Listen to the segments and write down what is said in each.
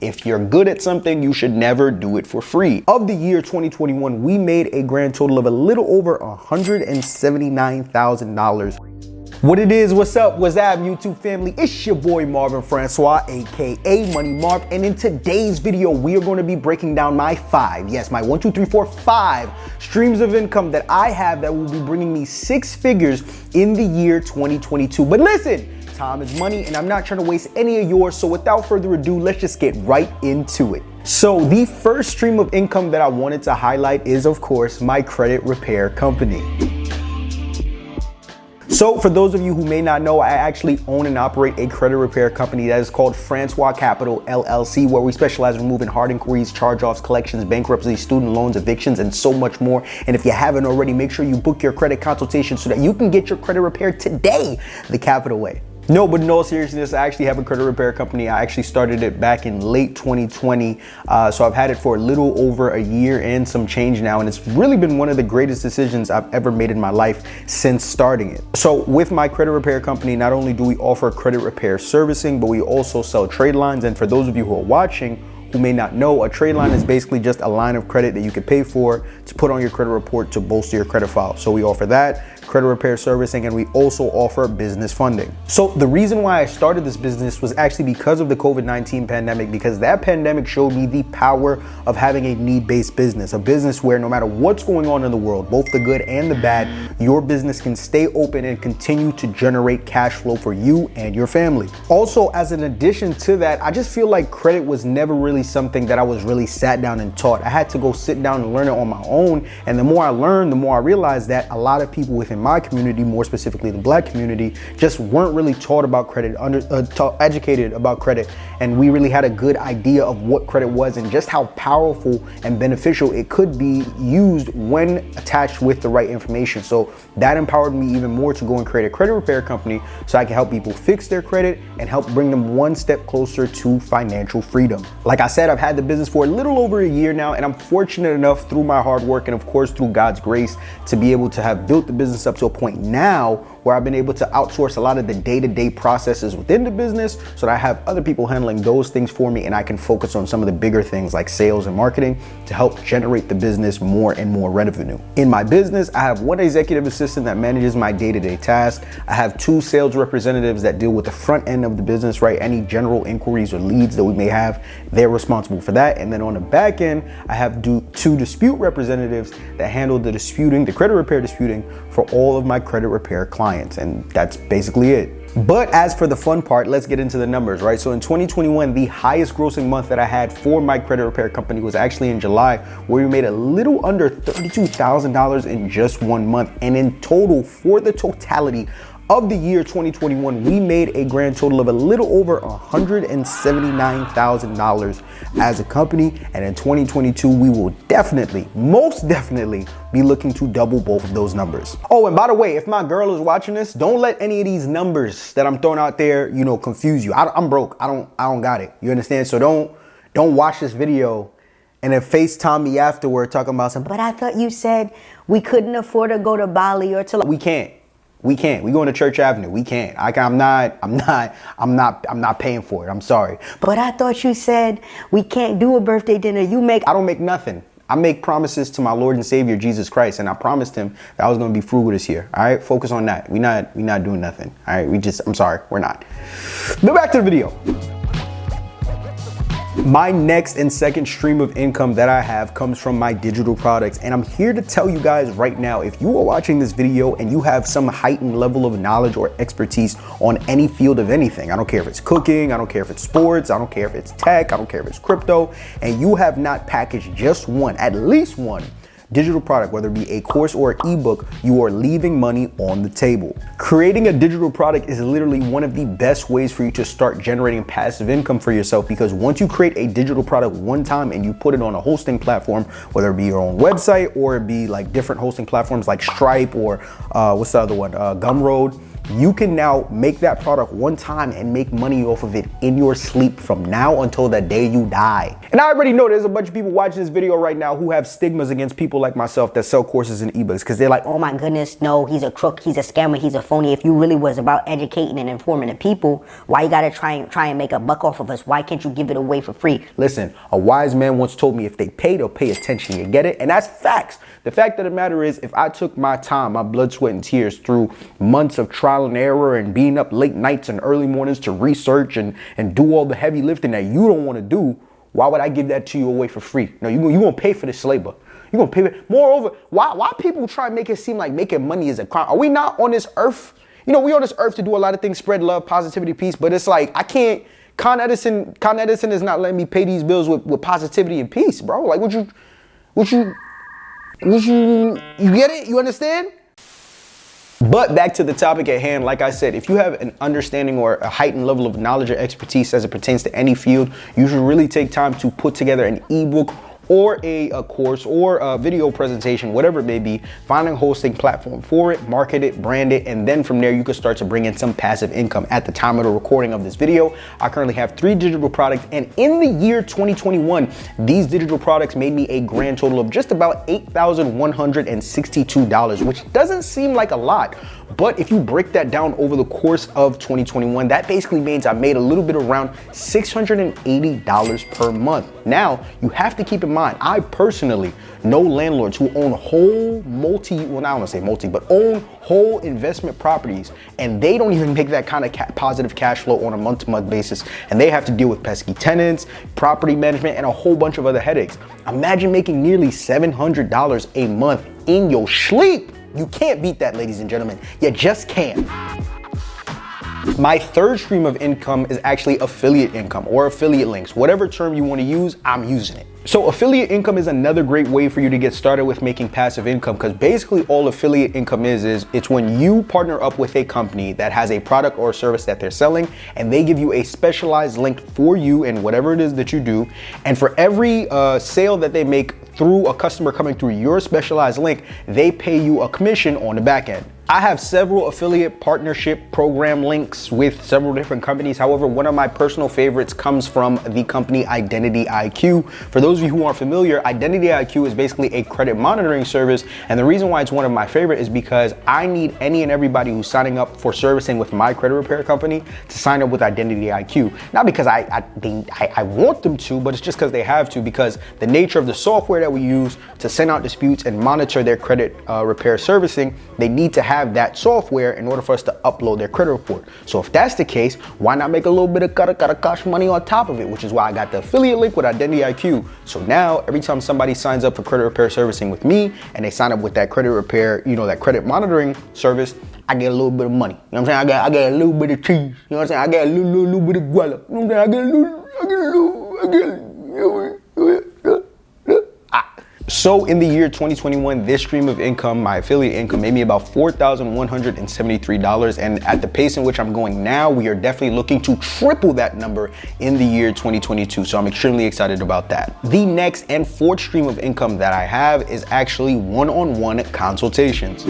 If you're good at something, you should never do it for free. Of the year 2021, we made a grand total of a little over $179,000. What it is, what's up, what's up, YouTube family? It's your boy Marvin Francois, aka Money Marv, and in today's video, we are going to be breaking down my five streams of income that I have that will be bringing me six figures in the year 2022. But listen, time is money, and I'm not trying to waste any of yours, so without further ado, let's just get right into it. So the first stream of income that I wanted to highlight is, of course, my credit repair company. So for those of you who may not know, I actually own and operate a credit repair company that is called Francois Capital LLC, where we specialize in removing hard inquiries, charge-offs, collections, bankruptcy, student loans, evictions, and so much more. And if you haven't already, make sure you book your credit consultation so that you can get your credit repaired today, the capital way. No, but in all seriousness, I actually have a credit repair company. I actually started it back in late 2020. So I've had it for a little over a year and some change now. And it's really been one of the greatest decisions I've ever made in my life since starting it. So with my credit repair company, not only do we offer credit repair servicing, but we also sell trade lines. And for those of you who are watching, who may not know, a trade line is basically just a line of credit that you could pay for to put on your credit report to bolster your credit file. So we offer that, credit repair servicing, and we also offer business funding. So the reason why I started this business was actually because of the COVID-19 pandemic, because that pandemic showed me the power of having a need-based business, a business where no matter what's going on in the world, both the good and the bad, your business can stay open and continue to generate cash flow for you and your family. Also, as an addition to that, I just feel like credit was never really something that I was really sat down and taught. I had to go sit down and learn it on my own. And the more I learned, the more I realized that a lot of people within my community, more specifically the Black community, just weren't really taught about credit, educated about credit. And we really had a good idea of what credit was and just how powerful and beneficial it could be used when attached with the right information. So that empowered me even more to go and create a credit repair company so I can help people fix their credit and help bring them one step closer to financial freedom. Like I said, I've had the business for a little over a year now, and I'm fortunate enough through my hard work and of course through God's grace to be able to have built the business up to a point now where I've been able to outsource a lot of the day-to-day processes within the business so that I have other people handling those things for me, and I can focus on some of the bigger things like sales and marketing to help generate the business more and more revenue. In my business, I have one executive assistant that manages my day-to-day tasks. I have two sales representatives that deal with the front end of the business, right? Any general inquiries or leads that we may have, they're responsible for that. And then on the back end, I have two dispute representatives that handle the disputing, the credit repair disputing for all of my credit repair clients. And that's basically it. But as for the fun part, let's get into the numbers, right? So in 2021, the highest grossing month that I had for my credit repair company was actually in July, where we made a little under $32,000 in just 1 month. And in total, for the totality of the year 2021, we made a grand total of a little over $179,000 as a company. And in 2022, we will most definitely be looking to double both of those numbers. Oh, and by the way, if my girl is watching this, don't let any of these numbers that I'm throwing out there, confuse you. I'm broke. I don't got it. You understand? So don't watch this video and then FaceTime me afterward talking about something. But I thought you said we couldn't afford to go to Bali or to. We can't. We going to Church Avenue. We can't. I'm not paying for it. I'm sorry. But I thought you said we can't do a birthday dinner. I don't make nothing. I make promises to my Lord and Savior, Jesus Christ. And I promised him that I was going to be frugal this year. All right. Focus on that. We not doing nothing. All right. I'm sorry. We're not. But back to the video. My next and second stream of income that I have comes from my digital products. And I'm here to tell you guys right now, if you are watching this video and you have some heightened level of knowledge or expertise on any field of anything, I don't care if it's cooking, I don't care if it's sports, I don't care if it's tech, I don't care if it's crypto, and you have not packaged just one, at least one, digital product, whether it be a course or an ebook, you are leaving money on the table. Creating a digital product is literally one of the best ways for you to start generating passive income for yourself, because once you create a digital product one time and you put it on a hosting platform, whether it be your own website or it be like different hosting platforms like Stripe or what's the other one, Gumroad, you can now make that product one time and make money off of it in your sleep from now until the day you die. And I already know there's a bunch of people watching this video right now who have stigmas against people like myself that sell courses and ebooks, because they're like, oh my goodness, no, he's a crook, he's a scammer, he's a phony. If you really was about educating and informing the people, why you gotta try and make a buck off of us? Why can't you give it away for free? Listen, a wise man once told me if they pay, they'll pay attention. You get it? And that's facts. The fact of the matter is, if I took my time, my blood, sweat, and tears through months of trial and error and being up late nights and early mornings to research and do all the heavy lifting that you don't want to do, why would I give that to you away for free? No, you're going to pay for this labor. You're going to pay for it. Moreover, why people try and make it seem like making money is a crime? Are we not on this earth? You know, we on this earth to do a lot of things, spread love, positivity, peace, but it's like, I can't, Con Edison is not letting me pay these bills with positivity and peace, bro. Like, would you get it? You understand? But back to the topic at hand, like I said, if you have an understanding or a heightened level of knowledge or expertise as it pertains to any field, you should really take time to put together an ebook or a course or a video presentation, whatever it may be. Find a hosting platform for it, market it, brand it, and then from there you can start to bring in some passive income. At the time of the recording of this video, I currently have 3 digital products, and in the year 2021, these digital products made me a grand total of just about $8,162, which doesn't seem like a lot. But if you break that down over the course of 2021, that basically means I made a little bit around $680 per month. Now, you have to keep in mind, I personally know landlords who own whole own whole investment properties, and they don't even make that kind of positive cash flow on a month-to-month basis, and they have to deal with pesky tenants, property management, and a whole bunch of other headaches. Imagine making nearly $700 a month in your sleep. You can't beat that, ladies and gentlemen. You just can't. My third stream of income is actually affiliate income or affiliate links. Whatever term you want to use, I'm using it. So affiliate income is another great way for you to get started with making passive income, because basically all affiliate income is it's when you partner up with a company that has a product or service that they're selling, and they give you a specialized link for you and whatever it is that you do. And for every sale that they make through a customer coming through your specialized link, they pay you a commission on the back end. I have several affiliate partnership program links with several different companies. However, one of my personal favorites comes from the company Identity IQ. For those of you who aren't familiar, Identity IQ is basically a credit monitoring service. And the reason why it's one of my favorite is because I need any and everybody who's signing up for servicing with my credit repair company to sign up with Identity IQ. Not because I want them to, but it's just because they have to, because the nature of the software that we use to send out disputes and monitor their credit repair servicing, they need to have that software in order for us to upload their credit report. So if that's the case, why not make a little bit of cash money on top of it, which is why I got the affiliate link with Identity IQ. So now every time somebody signs up for credit repair servicing with me and they sign up with that credit repair, that credit monitoring service, I get a little bit of money. You know what I'm saying? I get a little bit of cheese. You know what I'm saying? I get a little bit of guala. You know what I'm saying? So in the year 2021, this stream of income, my affiliate income, made me about $4,173. And at the pace in which I'm going now, we are definitely looking to triple that number in the year 2022. So I'm extremely excited about that. The next and fourth stream of income that I have is actually one-on-one consultations.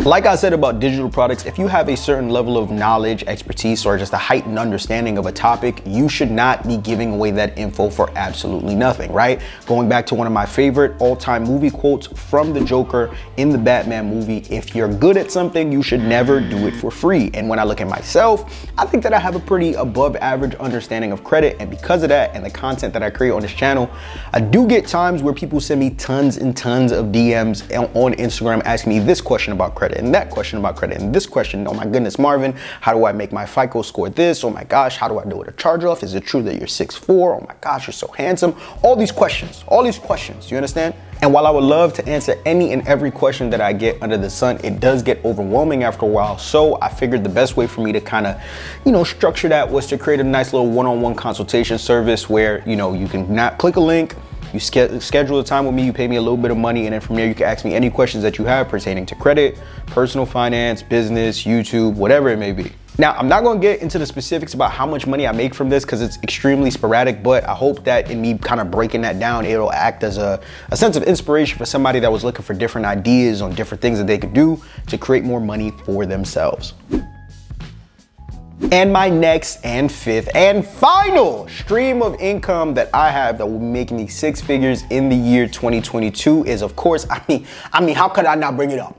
Like I said about digital products, if you have a certain level of knowledge, expertise, or just a heightened understanding of a topic, you should not be giving away that info for absolutely nothing, right? Going back to one of my favorite all-time movie quotes from the Joker in the Batman movie, if you're good at something, you should never do it for free. And when I look at myself, I think that I have a pretty above average understanding of credit. And because of that and the content that I create on this channel, I do get times where people send me tons and tons of DMs on Instagram asking me this question about credit and that question about credit and this question. Oh my goodness, Marvin, how do I make my FICO score this? Oh my gosh, how do I do it a charge off? Is it true that you're 6'4"? Oh my gosh, you're so handsome. All these questions, you understand? And while I would love to answer any and every question that I get under the sun, it does get overwhelming after a while. So I figured the best way for me to kind of, structure that was to create a nice little one-on-one consultation service where, you can not click a link, you schedule a time with me, you pay me a little bit of money, and then from there you can ask me any questions that you have pertaining to credit, personal finance, business, YouTube, whatever it may be. Now, I'm not gonna get into the specifics about how much money I make from this because it's extremely sporadic, but I hope that in me kind of breaking that down, it'll act as a sense of inspiration for somebody that was looking for different ideas on different things that they could do to create more money for themselves. And my next and fifth and final stream of income that I have that will be making me 6 figures in the year 2022 is, of course, I mean, how could I not bring it up?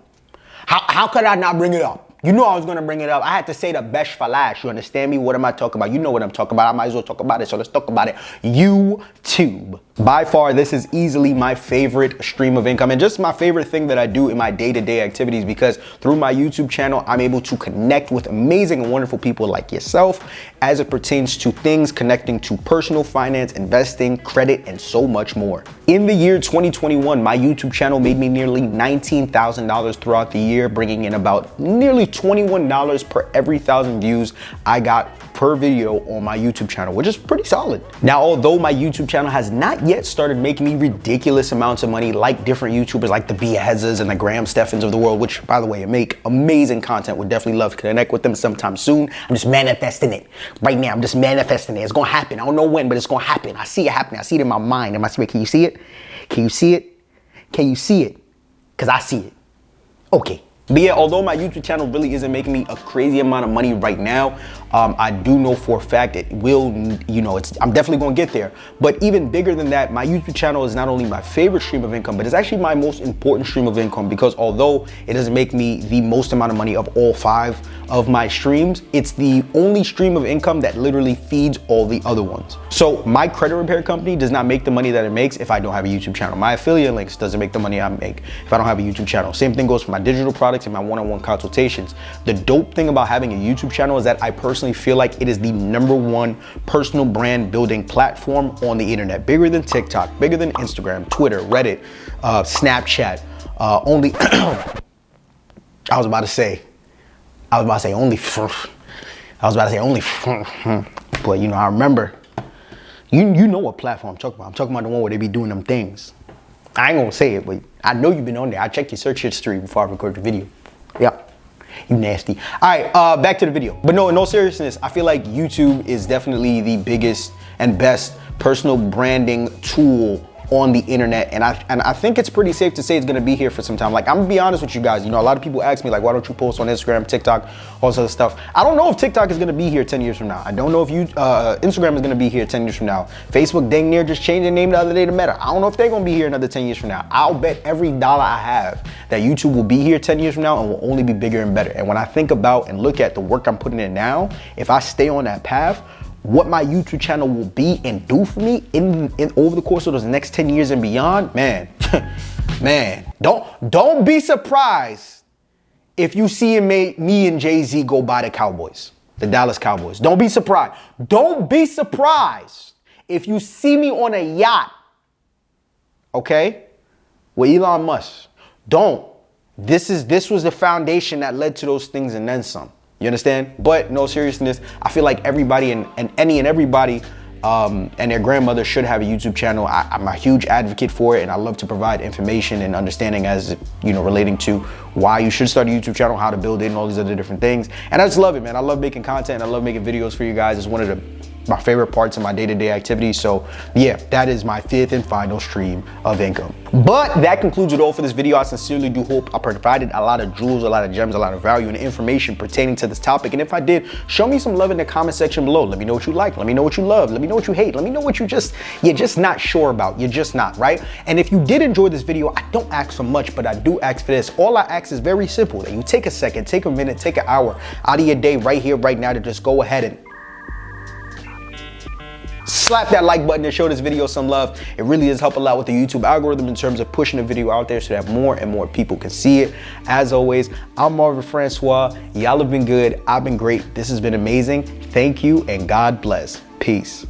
How could I not bring it up? You know I was gonna bring it up. I had to say the best for last. You understand me? What am I talking about? You know what I'm talking about. I might as well talk about it. So let's talk about it. YouTube. By far, this is easily my favorite stream of income and just my favorite thing that I do in my day-to-day activities, because through my YouTube channel, I'm able to connect with amazing and wonderful people like yourself as it pertains to things connecting to personal finance, investing, credit, and so much more. In the year 2021, my YouTube channel made me nearly $19,000 throughout the year, bringing in about nearly $21 per every 1,000 views I got per video on my YouTube channel, which is pretty solid. Now, although my YouTube channel has not yet started making me ridiculous amounts of money like different YouTubers like the Biazas and the Graham Steffens of the world, which, by the way, make amazing content, would definitely love to connect with them sometime soon. I'm just manifesting it. Right now, I'm just manifesting it. It's gonna happen. I don't know when, but it's gonna happen. I see it happening. I see it in my mind. In my spirit. Can you see it? Can you see it? Can you see it? Because I see it. Okay. But yeah, although my YouTube channel really isn't making me a crazy amount of money right now, I do know for a fact it will, I'm definitely gonna get there. But even bigger than that, my YouTube channel is not only my favorite stream of income, but it's actually my most important stream of income, because although it doesn't make me the most amount of money of all 5 of my streams, it's the only stream of income that literally feeds all the other ones. So my credit repair company does not make the money that it makes if I don't have a YouTube channel. My affiliate links doesn't make the money I make if I don't have a YouTube channel. Same thing goes for my digital products and my one-on-one consultations. The dope thing about having a YouTube channel is that I personally feel like it is the #1 personal brand building platform on the internet. Bigger than TikTok, bigger than Instagram, Twitter, Reddit, Snapchat, only, I was about to say only, but I remember, you know what platform I'm talking about. I'm talking about the one where they be doing them things. I ain't gonna say it, but I know you've been on there. I checked your search history before I recorded the video. Yep. You nasty. All right, back to the video. But no, in all seriousness, I feel like YouTube is definitely the biggest and best personal branding tool on the internet, and I think it's pretty safe to say it's gonna be here for some time. Like, I'm gonna be honest with you guys, a lot of people ask me, like, why don't you post on Instagram, TikTok, all this other stuff. I don't know if TikTok is gonna be here 10 years from now. I don't know if Instagram is gonna be here 10 years from now. Facebook dang near just changed their name the other day to Meta. I don't know if they're gonna be here another 10 years from now. I'll bet every dollar I have that YouTube will be here 10 years from now and will only be bigger and better. And when I think about and look at the work I'm putting in now, if I stay on that path, what my YouTube channel will be and do for me in over the course of those next 10 years and beyond, man, don't be surprised if you see me and Jay-Z go by the Cowboys, the Dallas Cowboys. Don't be surprised. Don't be surprised if you see me on a yacht, okay, with Elon Musk. Don't. This was the foundation that led to those things and then some. You understand? But no seriousness, I feel like everybody and everybody and their grandmother should have a YouTube channel. I'm a huge advocate for it, and I love to provide information and understanding as relating to why you should start a YouTube channel, how to build it, and all these other different things. And I just love it, man. I love making content. I love making videos for you guys. It's one of my favorite parts of my day-to-day activities. So yeah, that is my 5th and final stream of income. But that concludes it all for this video. I sincerely do hope I provided a lot of jewels, a lot of gems, a lot of value and information pertaining to this topic. And if I did, show me some love in the comment section below. Let me know what you like. Let me know what you love. Let me know what you hate. Let me know what you're just not sure about. You're just not, right? And if you did enjoy this video, I don't ask for much, but I do ask for this. All I ask is very simple, that you take a second, take a minute, take an hour out of your day right here, right now, to just go ahead and slap that like button and show this video some love. It really does help a lot with the YouTube algorithm in terms of pushing the video out there so that more and more people can see it. As always, I'm Marvin Francois. Y'all have been good. I've been great. This has been amazing. Thank you and God bless. Peace.